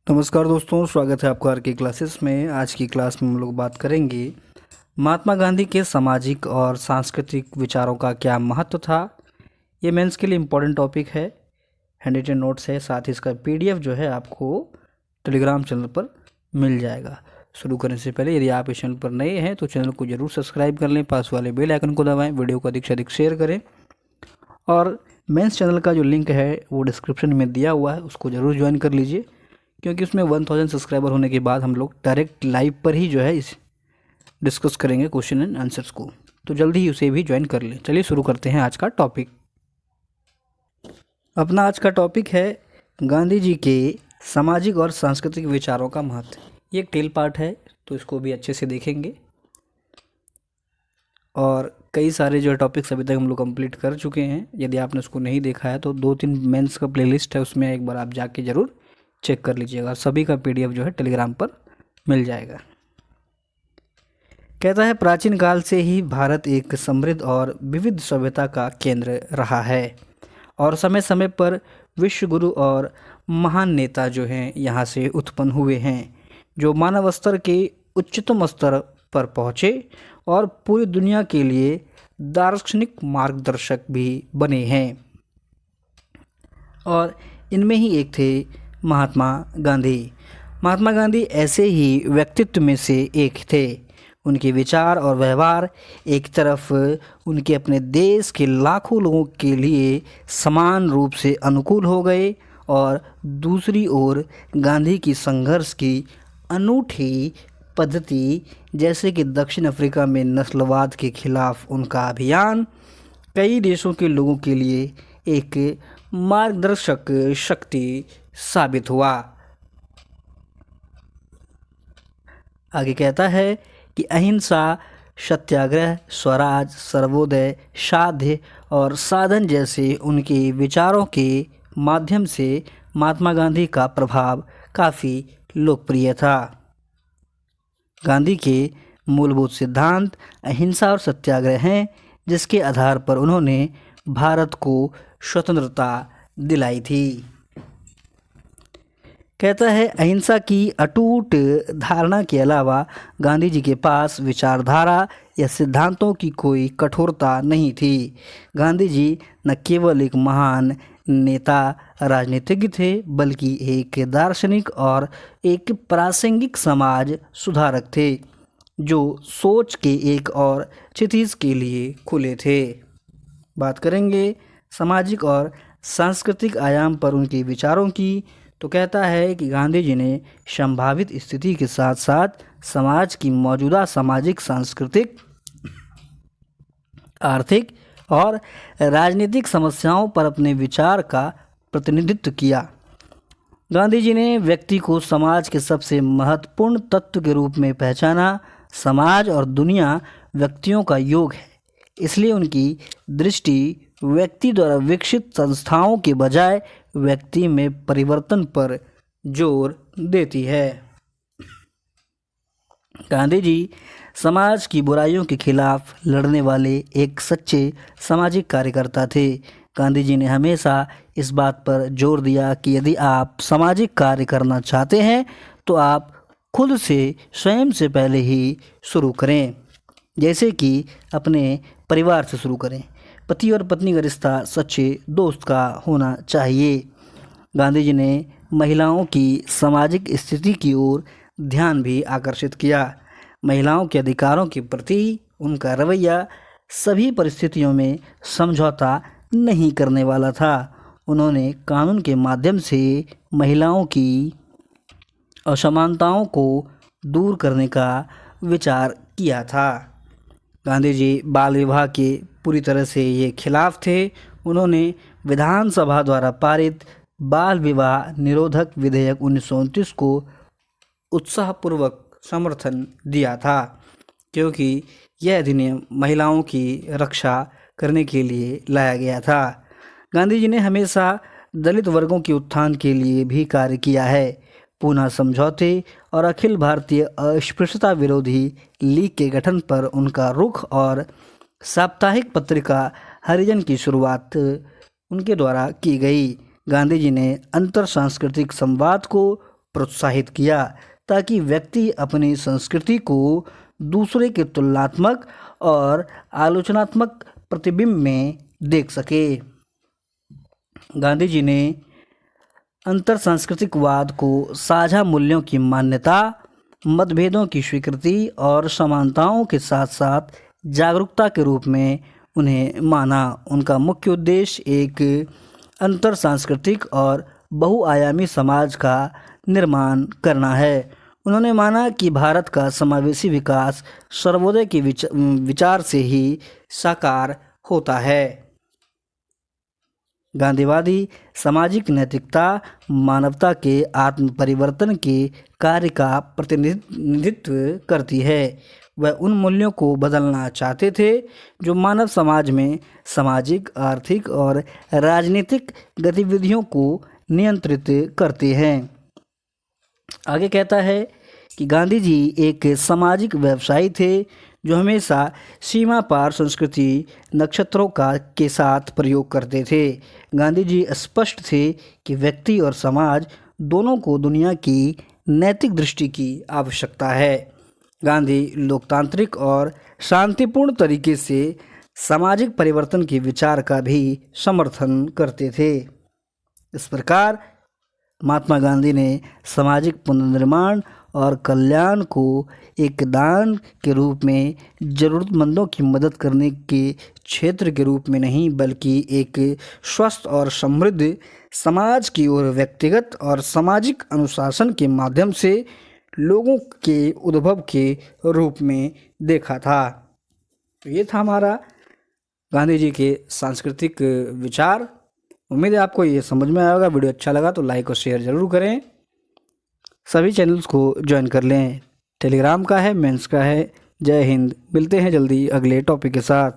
नमस्कार दोस्तों, स्वागत है आपका आर के क्लासेस में। आज की क्लास में हम लोग बात करेंगे महात्मा गांधी के सामाजिक और सांस्कृतिक विचारों का क्या महत्व था। ये मेंस के लिए इम्पोर्टेंट टॉपिक है, हैंड रिटन नोट्स है, साथ ही इसका पीडीएफ जो है आपको टेलीग्राम चैनल पर मिल जाएगा। शुरू करने से पहले यदि आप इस चैनल पर नए हैं तो चैनल को ज़रूर सब्सक्राइब कर लें, पास वाले बेल आइकन को दबाएँ, वीडियो को अधिक से अधिक शेयर करें और मेंस चैनल का जो लिंक है वो डिस्क्रिप्शन में दिया हुआ है, उसको ज़रूर ज्वाइन कर लीजिए, क्योंकि उसमें 1000 सब्सक्राइबर होने के बाद हम लोग डायरेक्ट लाइव पर ही जो है इस डिस्कस करेंगे क्वेश्चन एंड आंसर्स को, तो जल्दी ही उसे भी ज्वाइन कर लें। चलिए शुरू करते हैं आज का टॉपिक। अपना आज का टॉपिक है गांधी जी के सामाजिक और सांस्कृतिक विचारों का महत्व। ये एक टेल पार्ट है तो इसको भी अच्छे से देखेंगे और कई सारे जो टॉपिक्स अभी तक हम लोग कंप्लीट कर चुके हैं। यदि आपने उसको नहीं देखा है तो 2-3 मेंस का प्लेलिस्ट है, उसमें एक बार आप जाके ज़रूर चेक कर लीजिएगा। सभी का पीडीएफ जो है टेलीग्राम पर मिल जाएगा। कहता है, प्राचीन काल से ही भारत एक समृद्ध और विविध सभ्यता का केंद्र रहा है और समय समय पर विश्व गुरु और महान नेता जो हैं यहाँ से उत्पन्न हुए हैं, जो मानव स्तर के उच्चतम स्तर पर पहुँचे और पूरी दुनिया के लिए दार्शनिक मार्गदर्शक भी बने हैं। और इनमें ही एक थे महात्मा गांधी। महात्मा गांधी ऐसे ही व्यक्तित्व में से एक थे। उनके विचार और व्यवहार एक तरफ उनके अपने देश के लाखों लोगों के लिए समान रूप से अनुकूल हो गए और दूसरी ओर गांधी की संघर्ष की अनूठी पद्धति, जैसे कि दक्षिण अफ्रीका में नस्लवाद के खिलाफ उनका अभियान, कई देशों के लोगों के लिए एक मार्गदर्शक शक्ति साबित हुआ। आगे कहता है कि अहिंसा, सत्याग्रह, स्वराज, सर्वोदय, साध्य और साधन जैसे उनके विचारों के माध्यम से महात्मा गांधी का प्रभाव काफ़ी लोकप्रिय था। गांधी के मूलभूत सिद्धांत अहिंसा और सत्याग्रह हैं, जिसके आधार पर उन्होंने भारत को स्वतंत्रता दिलाई थी। कहता है, अहिंसा की अटूट धारणा के अलावा गांधी जी के पास विचारधारा या सिद्धांतों की कोई कठोरता नहीं थी। गांधी जी न केवल एक महान नेता राजनीतिज्ञ थे, बल्कि एक दार्शनिक और एक प्रासंगिक समाज सुधारक थे, जो सोच के एक और क्षितिज के लिए खुले थे। बात करेंगे सामाजिक और सांस्कृतिक आयाम पर उनके विचारों की, तो कहता है कि गांधी जी ने संभावित स्थिति के साथ साथ समाज की मौजूदा सामाजिक, सांस्कृतिक, आर्थिक और राजनीतिक समस्याओं पर अपने विचार का प्रतिनिधित्व किया। गांधी जी ने व्यक्ति को समाज के सबसे महत्वपूर्ण तत्व के रूप में पहचाना। समाज और दुनिया व्यक्तियों का योग है, इसलिए उनकी दृष्टि व्यक्ति द्वारा विकसित संस्थाओं के बजाय व्यक्ति में परिवर्तन पर जोर देती है। गांधी जी समाज की बुराइयों के खिलाफ लड़ने वाले एक सच्चे सामाजिक कार्यकर्ता थे। गांधी जी ने हमेशा इस बात पर जोर दिया कि यदि आप सामाजिक कार्य करना चाहते हैं तो आप खुद से, स्वयं से पहले ही शुरू करें, जैसे कि अपने परिवार से शुरू करें। पति और पत्नी का रिश्ता सच्चे दोस्त का होना चाहिए। गांधी जी ने महिलाओं की सामाजिक स्थिति की ओर ध्यान भी आकर्षित किया। महिलाओं के अधिकारों के प्रति उनका रवैया सभी परिस्थितियों में समझौता नहीं करने वाला था। उन्होंने कानून के माध्यम से महिलाओं की असमानताओं को दूर करने का विचार किया था। गांधी जी बाल विवाह के पूरी तरह से ये खिलाफ थे। उन्होंने विधानसभा द्वारा पारित बाल विवाह निरोधक विधेयक 1929 को उत्साहपूर्वक समर्थन दिया था, क्योंकि यह अधिनियम महिलाओं की रक्षा करने के लिए लाया गया था। गांधी जी ने हमेशा दलित वर्गों के उत्थान के लिए भी कार्य किया है। पूना समझौते और अखिल भारतीय अस्पृश्यता विरोधी लीग के गठन पर उनका रुख और साप्ताहिक पत्रिका हरिजन की शुरुआत उनके द्वारा की गई। गांधी जी ने अंतर सांस्कृतिक संवाद को प्रोत्साहित किया ताकि व्यक्ति अपनी संस्कृति को दूसरे के तुलनात्मक और आलोचनात्मक प्रतिबिंब में देख सके। गांधी जी ने अंतर सांस्कृतिकवाद को साझा मूल्यों की मान्यता, मतभेदों की स्वीकृति और समानताओं के साथ साथ जागरूकता के रूप में उन्हें माना। उनका मुख्य उद्देश्य एक अंतर सांस्कृतिक और बहुआयामी समाज का निर्माण करना है। उन्होंने माना कि भारत का समावेशी विकास सर्वोदय के विचार से ही साकार होता है। गांधीवादी सामाजिक नैतिकता मानवता के आत्म परिवर्तन के कार्य का प्रतिनिधित्व करती है। वह उन मूल्यों को बदलना चाहते थे जो मानव समाज में सामाजिक, आर्थिक और राजनीतिक गतिविधियों को नियंत्रित करते हैं। आगे कहता है कि गांधी जी एक सामाजिक व्यवसायी थे जो हमेशा सीमा पार संस्कृति नक्षत्रों के साथ प्रयोग करते थे। गांधी जी स्पष्ट थे कि व्यक्ति और समाज दोनों को दुनिया की नैतिक दृष्टि की आवश्यकता है। गांधी लोकतांत्रिक और शांतिपूर्ण तरीके से सामाजिक परिवर्तन के विचार का भी समर्थन करते थे। इस प्रकार महात्मा गांधी ने सामाजिक पुनर्निर्माण और कल्याण को एक दान के रूप में ज़रूरतमंदों की मदद करने के क्षेत्र के रूप में नहीं, बल्कि एक स्वस्थ और समृद्ध समाज की ओर व्यक्तिगत और सामाजिक अनुशासन के माध्यम से लोगों के उद्भव के रूप में देखा था। तो ये था हमारा गांधी जी के सांस्कृतिक विचार। उम्मीद है आपको ये समझ में आया होगा। वीडियो अच्छा लगा तो लाइक और शेयर ज़रूर करें। सभी चैनल्स को ज्वाइन कर लें। टेलीग्राम का है, मेंस का है। जय हिंद। मिलते हैं जल्दी अगले टॉपिक के साथ।